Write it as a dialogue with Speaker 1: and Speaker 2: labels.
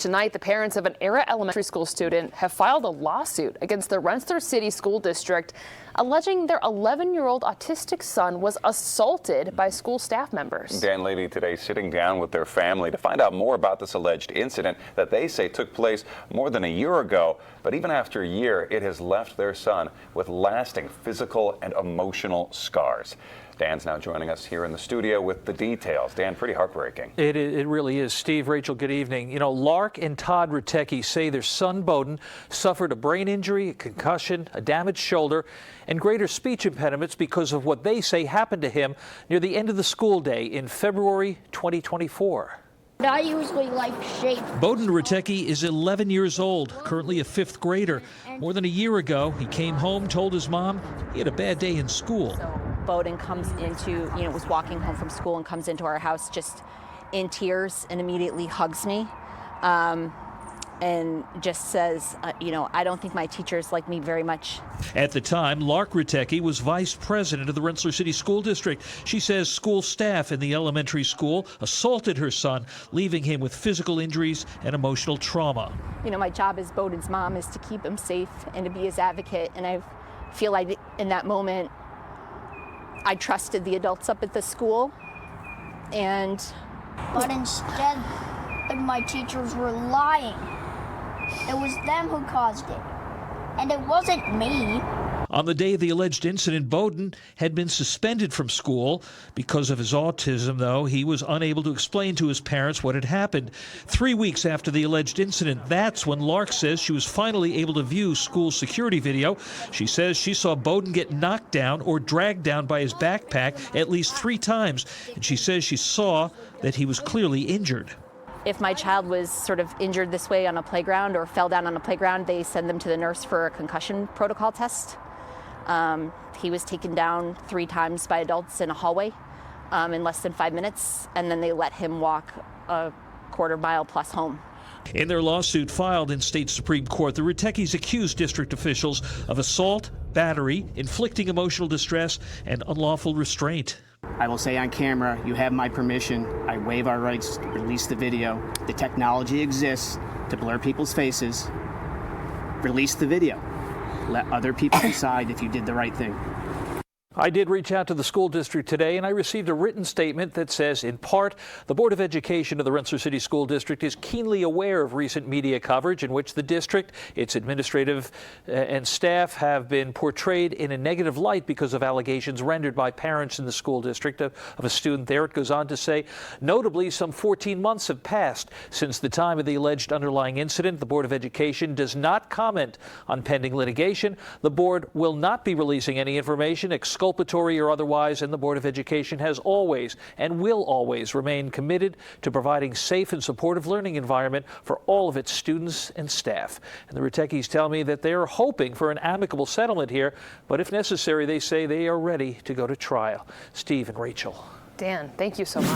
Speaker 1: Tonight, the parents of an Era elementary school student have filed a lawsuit against the Rensselaer City School District, alleging their 11-year-old autistic son was assaulted by school staff members.
Speaker 2: Dan Levy today sitting down with their family to find out more about this alleged incident that they say took place more than a year ago. But even after a year, it has left their son with lasting physical and emotional scars. Dan's now joining us here in the studio with the details. Dan, pretty heartbreaking.
Speaker 3: It really is. Steve, Rachel, good evening. You know, Lark and Todd Ritecki say their son Bowden suffered a brain injury, a concussion, a damaged shoulder, and greater speech impediments because of what they say happened to him near the end of the school day in February 2024.
Speaker 4: I usually like shape.
Speaker 5: Bowden Ritecki is 11 years old, currently a fifth grader. More than a year ago, he came home, told his mom he had a bad day in school.
Speaker 6: So Bowden comes into, was walking home from school and comes into our house just in tears and immediately hugs me. And just says, I don't think my teachers like me very much.
Speaker 5: At the time, Lark Ritecki was vice president of the Rensselaer City School District. She says school staff in the elementary school assaulted her son, leaving him with physical injuries and emotional trauma.
Speaker 6: My job as Bowden's mom is to keep him safe and to be his advocate. And I feel like in that moment, I trusted the adults up at the school.
Speaker 4: But instead, my teachers were lying. It was them who caused it, and it wasn't me.
Speaker 5: On the day of the alleged incident, Bowden had been suspended from school. Because of his autism, though, he was unable to explain to his parents what had happened. 3 weeks after the alleged incident, that's when Lark says she was finally able to view school security video. She says she saw Bowden get knocked down or dragged down by his backpack at least 3 times, and she says she saw that he was clearly injured.
Speaker 6: If my child was sort of injured this way on a playground or fell down on a playground, they send them to the nurse for a concussion protocol test. He was taken down 3 times by adults in a hallway in less than 5 minutes, and then they let him walk a quarter mile plus home.
Speaker 5: In their lawsuit filed in state Supreme Court, the Riteckis accused district officials of assault, battery, inflicting emotional distress, and unlawful restraint.
Speaker 7: I will say on camera, you have my permission. I waive our rights to release the video. The technology exists to blur people's faces. Release the video. Let other people decide if you did the right thing.
Speaker 3: I did reach out to the school district today, and I received a written statement that says, in part, the Board of Education of the Rensselaer City School District is keenly aware of recent media coverage in which the district, its administrative and staff have been portrayed in a negative light because of allegations rendered by parents in the school district of a student there. It goes on to say, notably, some 14 months have passed since the time of the alleged underlying incident. The Board of Education does not comment on pending litigation. The board will not be releasing any information exculpatory or otherwise, and the Board of Education has always and will always remain committed to providing safe and supportive learning environment for all of its students and staff. And the Riteckis tell me that they are hoping for an amicable settlement here, but if necessary, they say they are ready to go to trial. Steve and Rachel.
Speaker 1: Dan, thank you so much.